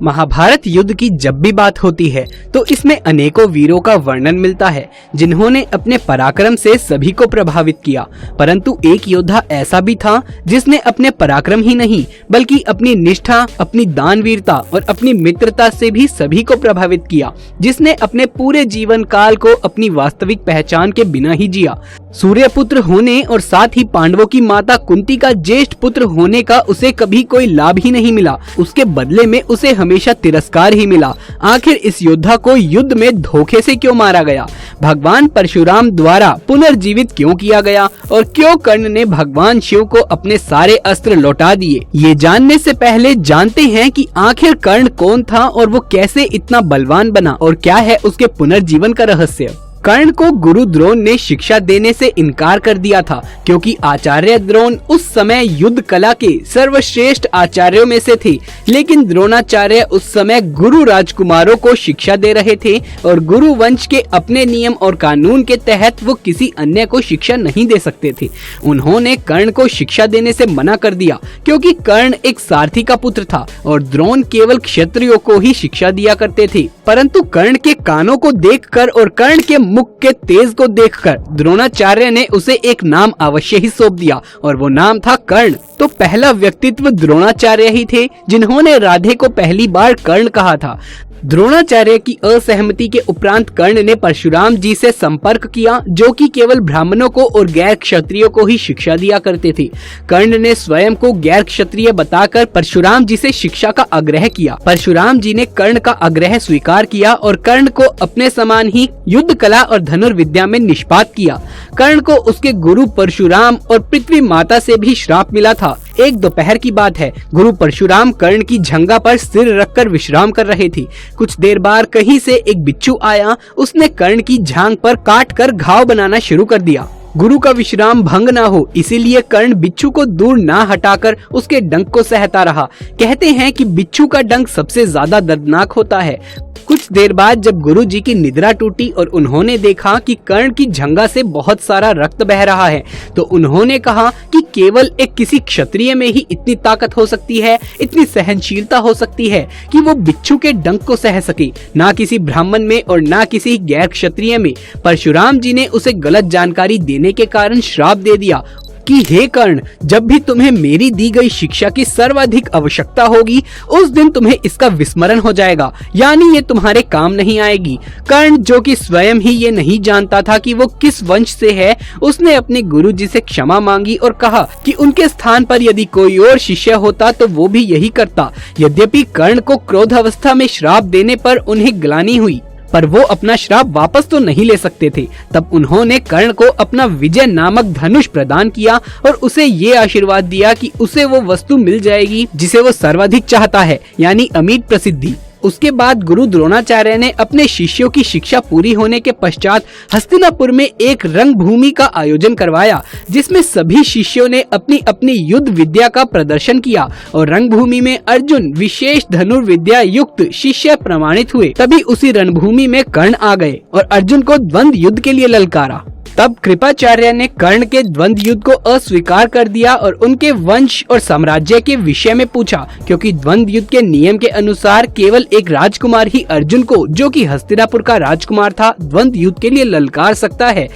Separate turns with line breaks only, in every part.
महाभारत युद्ध की जब भी बात होती है तो इसमें अनेकों वीरों का वर्णन मिलता है जिन्होंने अपने पराक्रम से सभी को प्रभावित किया। परंतु एक योद्धा ऐसा भी था जिसने अपने पराक्रम ही नहीं बल्कि अपनी निष्ठा, अपनी दानवीरता और अपनी मित्रता से भी सभी को प्रभावित किया, जिसने अपने पूरे जीवन काल को अपनी वास्तविक पहचान के बिना ही जिया। सूर्यपुत्र होने और साथ ही पांडवों की माता कुंती का ज्येष्ठ पुत्र होने का उसे कभी कोई लाभ ही नहीं मिला। उसके बदले में उसे हमेशा तिरस्कार ही मिला। आखिर इस योद्धा को युद्ध में धोखे से क्यों मारा गया? भगवान परशुराम द्वारा पुनर्जीवित क्यों किया गया? और क्यों कर्ण ने भगवान शिव को अपने सारे अस्त्र लौटा दिए? ये जानने से पहले जानते हैं कि आखिर कर्ण कौन था और वो कैसे इतना बलवान बना और क्या है उसके पुनर्जीवन का रहस्य। कर्ण को गुरु द्रोण ने शिक्षा देने से इनकार कर दिया था क्योंकि आचार्य द्रोण उस समय युद्ध कला के सर्वश्रेष्ठ आचार्यों में से थे। लेकिन द्रोणाचार्य उस समय गुरु राजकुमारों को शिक्षा दे रहे थे और गुरु वंश के अपने नियम और कानून के तहत वो किसी अन्य को शिक्षा नहीं दे सकते थे। उन्होंने कर्ण को शिक्षा देने से मना कर दिया क्योंकि कर्ण एक सारथी का पुत्र था और द्रोण केवल क्षत्रियों को ही शिक्षा दिया करते थे। परंतु कर्ण के कानों को देखकर और कर्ण के मुख के तेज को देखकर द्रोणाचार्य ने उसे एक नाम अवश्य ही सौंप दिया और वो नाम था कर्ण। तो पहला व्यक्तित्व द्रोणाचार्य ही थे जिन्होंने राधे को पहली बार कर्ण कहा था। द्रोणाचार्य की असहमति के उपरांत कर्ण ने परशुराम जी से संपर्क किया जो कि केवल ब्राह्मणों को और गैर क्षत्रियों को ही शिक्षा दिया करते थे। कर्ण ने स्वयं को गैर क्षत्रिय बताकर परशुराम जी से शिक्षा का आग्रह किया। परशुराम जी ने कर्ण का आग्रह स्वीकार किया और कर्ण को अपने समान ही युद्ध कला और धनुर्विद्या में निष्पात किया। कर्ण को उसके गुरु परशुराम और पृथ्वी माता से भी श्राप मिला था। एक दोपहर की बात है, गुरु परशुराम कर्ण की जंघा पर सिर रखकर विश्राम कर रहे थे। कुछ देर बाद कहीं से एक बिच्छू आया। उसने कर्ण की जांघ पर काट कर घाव बनाना शुरू कर दिया। गुरु का विश्राम भंग ना हो इसीलिए कर्ण बिच्छू को दूर ना हटाकर उसके डंक को सहता रहा। कहते हैं कि बिच्छू का डंक सबसे ज्यादा दर्दनाक होता है। कुछ देर बाद जब गुरु जी की निद्रा टूटी और उन्होंने देखा कि कर्ण की जंघा से बहुत सारा रक्त बह रहा है तो उन्होंने कहा कि केवल एक किसी क्षत्रिय में ही इतनी ताकत हो सकती है, इतनी सहनशीलता हो सकती है कि वो बिच्छू के डंक को सह सके, ना किसी ब्राह्मण में और ना किसी गैर क्षत्रिय में। परशुराम जी ने उसे गलत जानकारी देने के कारण श्राप दे दिया कि हे कर्ण, जब भी तुम्हें मेरी दी गई शिक्षा की सर्वाधिक आवश्यकता होगी उस दिन तुम्हें इसका विस्मरण हो जाएगा, यानी ये तुम्हारे काम नहीं आएगी। कर्ण जो कि स्वयं ही ये नहीं जानता था कि वो किस वंश से है, उसने अपने गुरु जी से क्षमा मांगी और कहा कि उनके स्थान पर यदि कोई और शिष्य होता तो वो भी यही करता। यद्यपि कर्ण को क्रोध अवस्था में श्राप देने पर उन्हें ग्लानि हुई पर वो अपना श्राप वापस तो नहीं ले सकते थे। तब उन्होंने कर्ण को अपना विजय नामक धनुष प्रदान किया और उसे ये आशीर्वाद दिया कि उसे वो वस्तु मिल जाएगी जिसे वो सर्वाधिक चाहता है, यानी अमिट प्रसिद्धि। उसके बाद गुरु द्रोणाचार्य ने अपने शिष्यों की शिक्षा पूरी होने के पश्चात हस्तिनापुर में एक रंगभूमि का आयोजन करवाया जिसमें सभी शिष्यों ने अपनी अपनी युद्ध विद्या का प्रदर्शन किया और रंगभूमि में अर्जुन विशेष धनुर्विद्या युक्त शिष्य प्रमाणित हुए। तभी उसी रणभूमि में कर्ण आ गए और अर्जुन को द्वंद्व युद्ध के लिए ललकारा। तब कृपाचार्य ने कर्ण के द्वंद्व युद्ध को अस्वीकार कर दिया और उनके वंश और साम्राज्य के विषय में पूछा, क्योंकि द्वंद्व युद्ध के नियम के अनुसार केवल एक राजकुमार ही अर्जुन को, जो कि हस्तिनापुर का राजकुमार था, द्वंद्व युद्ध के लिए ललकार सकता है।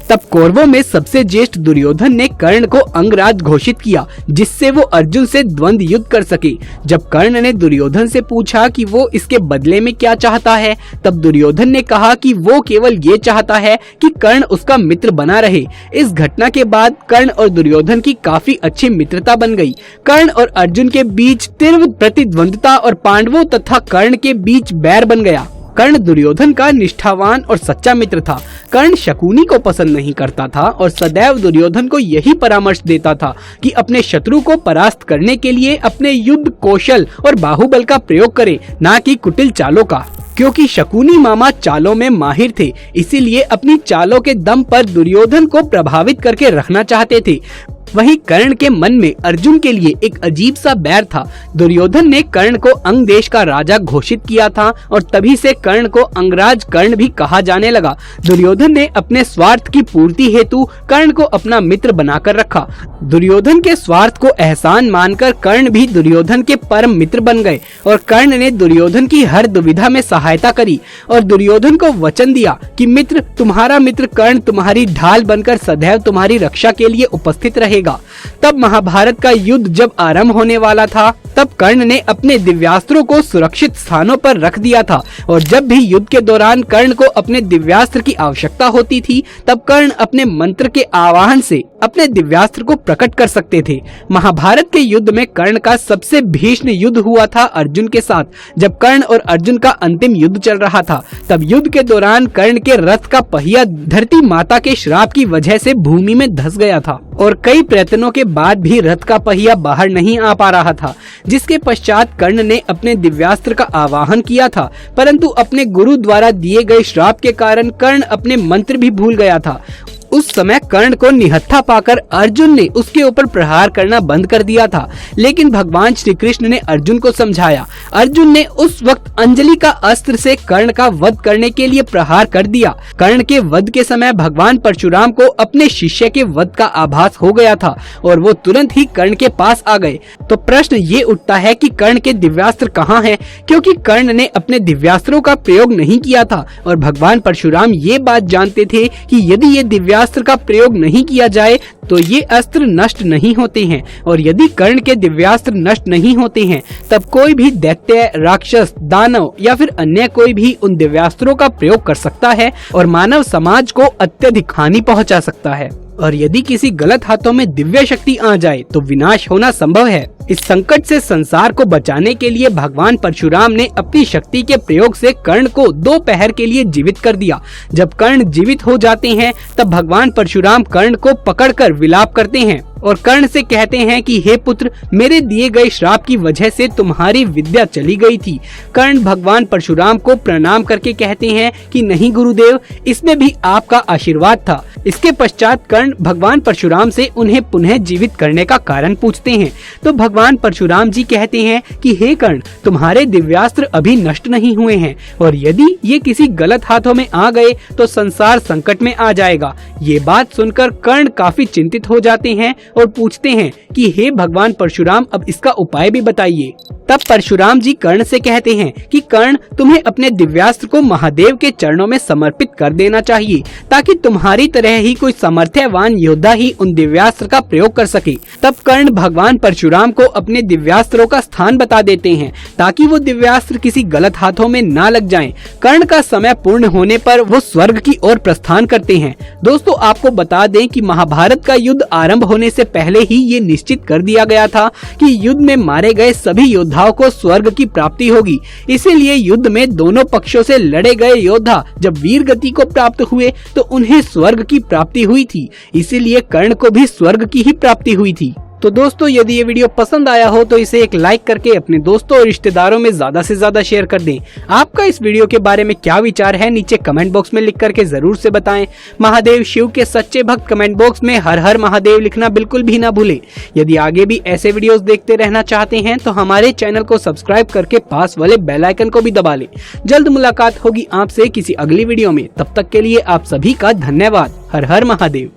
तब कौरवों में सबसे ज्येष्ठ दुर्योधन ने कर्ण को अंगराज घोषित किया जिससे वो अर्जुन से द्वंद्व युद्ध कर सके। जब कर्ण ने दुर्योधन से पूछा कि वो इसके बदले में क्या चाहता है, तब दुर्योधन ने कहा कि वो केवल ये चाहता है कि कर्ण उसका मित्र बना रहे। इस घटना के बाद कर्ण और दुर्योधन की काफी अच्छी मित्रता बन गई। कर्ण और अर्जुन के बीच तीव्र प्रतिद्वंद्विता और पांडवों तथा कर्ण के बीच बैर बन गया। कर्ण दुर्योधन का निष्ठावान और सच्चा मित्र था। कर्ण शकुनी को पसंद नहीं करता था और सदैव दुर्योधन को यही परामर्श देता था कि अपने शत्रु को परास्त करने के लिए अपने युद्ध कौशल और बाहुबल का प्रयोग करे, ना कि कुटिल चालों का। क्योंकि शकुनी मामा चालों में माहिर थे, इसीलिए अपनी चालों के दम पर दुर्योधन को प्रभावित करके रखना चाहते थे। वहीं कर्ण के मन में अर्जुन के लिए एक अजीब सा बैर था। दुर्योधन ने कर्ण को अंग देश का राजा घोषित किया था और तभी से कर्ण को अंगराज कर्ण भी कहा जाने लगा। दुर्योधन ने अपने स्वार्थ की पूर्ति हेतु कर्ण को अपना मित्र बनाकर रखा। दुर्योधन के स्वार्थ को एहसान मानकर कर्ण भी दुर्योधन के परम मित्र बन गए और कर्ण ने दुर्योधन की हर दुविधा में सहायता करी और दुर्योधन को वचन दिया कि मित्र, तुम्हारा मित्र कर्ण तुम्हारी ढाल बनकर सदैव तुम्हारी रक्षा के लिए उपस्थित रहेगा। तब महाभारत का युद्ध जब आरंभ होने वाला था, तब कर्ण ने अपने दिव्यास्त्रों को सुरक्षित स्थानों पर रख दिया था और जब भी युद्ध के दौरान कर्ण को अपने दिव्यास्त्र की आवश्यकता होती थी, तब कर्ण अपने मंत्र के आवाहन से अपने दिव्यास्त्र को प्रकट कर सकते थे। महाभारत के युद्ध में कर्ण का सबसे भीषण युद्ध हुआ था अर्जुन के साथ। जब कर्ण और अर्जुन का अंतिम युद्ध चल रहा था, तब युद्ध के दौरान कर्ण के रथ का पहिया धरती माता के श्राप की वजह से भूमि में धंस गया था और कई प्रयत्नों के बाद भी रथ का पहिया बाहर नहीं आ पा रहा था, जिसके पश्चात कर्ण ने अपने दिव्यास्त्र का आवाहन किया था, परंतु अपने गुरु द्वारा दिए गए श्राप के कारण कर्ण अपने मंत्र भी भूल गया था। उस समय कर्ण को निहत्था पाकर अर्जुन ने उसके ऊपर प्रहार करना बंद कर दिया था, लेकिन भगवान श्री कृष्ण ने अर्जुन को समझाया। अर्जुन ने उस वक्त अंजलि का अस्त्र से कर्ण का वध करने के लिए प्रहार कर दिया। कर्ण के वध के समय भगवान परशुराम को अपने शिष्य के वध का आभास हो गया था और वो तुरंत ही कर्ण के पास आ गए। तो प्रश्न ये उठता है कि कर्ण के दिव्यास्त्र कहाँ हैं? क्योंकि कर्ण ने अपने दिव्यास्त्रों का प्रयोग नहीं किया था और भगवान परशुराम ये बात जानते थे कि यदि ये दिव्यास्त्र का प्रयोग नहीं किया जाए तो ये अस्त्र नष्ट नहीं होते हैं, और यदि कर्ण के दिव्यास्त्र नष्ट नहीं होते हैं तब कोई भी दैत्य, राक्षस, दानव या फिर अन्य कोई भी उन दिव्यास्त्रों का प्रयोग कर सकता है और मानव समाज को अत्यधिक हानि पहुंचा सकता है। और यदि किसी गलत हाथों में दिव्य शक्ति आ जाए तो विनाश होना संभव है। इस संकट से संसार को बचाने के लिए भगवान परशुराम ने अपनी शक्ति के प्रयोग से कर्ण को 2 पहर के लिए जीवित कर दिया। जब कर्ण जीवित हो जाते हैं तब भगवान परशुराम कर्ण को पकड़कर विलाप करते हैं और कर्ण से कहते हैं कि हे पुत्र, मेरे दिए गए श्राप की वजह से तुम्हारी विद्या चली गई थी। कर्ण भगवान परशुराम को प्रणाम करके कहते हैं कि नहीं गुरुदेव, इसमें भी आपका आशीर्वाद था। इसके पश्चात कर्ण भगवान परशुराम से उन्हें पुनः जीवित करने का कारण पूछते हैं। तो भगवान परशुराम जी कहते हैं कि हे कर्ण, तुम्हारे दिव्यास्त्र अभी नष्ट नहीं हुए हैं और यदि ये किसी गलत हाथों में आ गए तो संसार संकट में आ जाएगा। ये बात सुनकर कर्ण काफी चिंतित हो जाते हैं और पूछते हैं कि हे भगवान परशुराम, अब इसका उपाय भी बताइए। तब परशुराम जी कर्ण से कहते हैं कि कर्ण, तुम्हें अपने दिव्यास्त्र को महादेव के चरणों में समर्पित कर देना चाहिए ताकि तुम्हारी तरह ही कोई सामर्थ्यवान योद्धा ही उन दिव्यास्त्र का प्रयोग कर सके। तब कर्ण भगवान परशुराम को अपने दिव्यास्त्रों का स्थान बता देते हैं ताकि वो दिव्यास्त्र किसी गलत हाथों में ना लग जाएं। कर्ण का समय पूर्ण होने पर वो स्वर्ग की ओर प्रस्थान करते हैं। दोस्तों, आपको बता दें कि महाभारत का युद्ध आरंभ होने से पहले ही ये निश्चित कर दिया गया था कि युद्ध में मारे गए सभी योद्धाओं को स्वर्ग की प्राप्ति होगी। इसीलिए युद्ध में दोनों पक्षों से लड़े गए योद्धा जब वीर गति को प्राप्त हुए तो उन्हें स्वर्ग की प्राप्ति हुई थी। इसीलिए कर्ण को भी स्वर्ग की ही प्राप्ति हुई थी। तो दोस्तों, यदि ये वीडियो पसंद आया हो तो इसे एक लाइक करके अपने दोस्तों और रिश्तेदारों में ज्यादा से ज्यादा शेयर कर दें। आपका इस वीडियो के बारे में क्या विचार है नीचे कमेंट बॉक्स में लिख करके जरूर से बताएं। महादेव शिव के सच्चे भक्त कमेंट बॉक्स में हर हर महादेव लिखना बिल्कुल भी ना भूलें। यदि आगे भी ऐसे वीडियोस देखते रहना चाहते हैं तो हमारे चैनल को सब्सक्राइब करके पास वाले बेल आइकन को भी दबा लें। जल्द मुलाकात होगी आपसे किसी अगली वीडियो में। तब तक के लिए आप सभी का धन्यवाद। हर हर महादेव।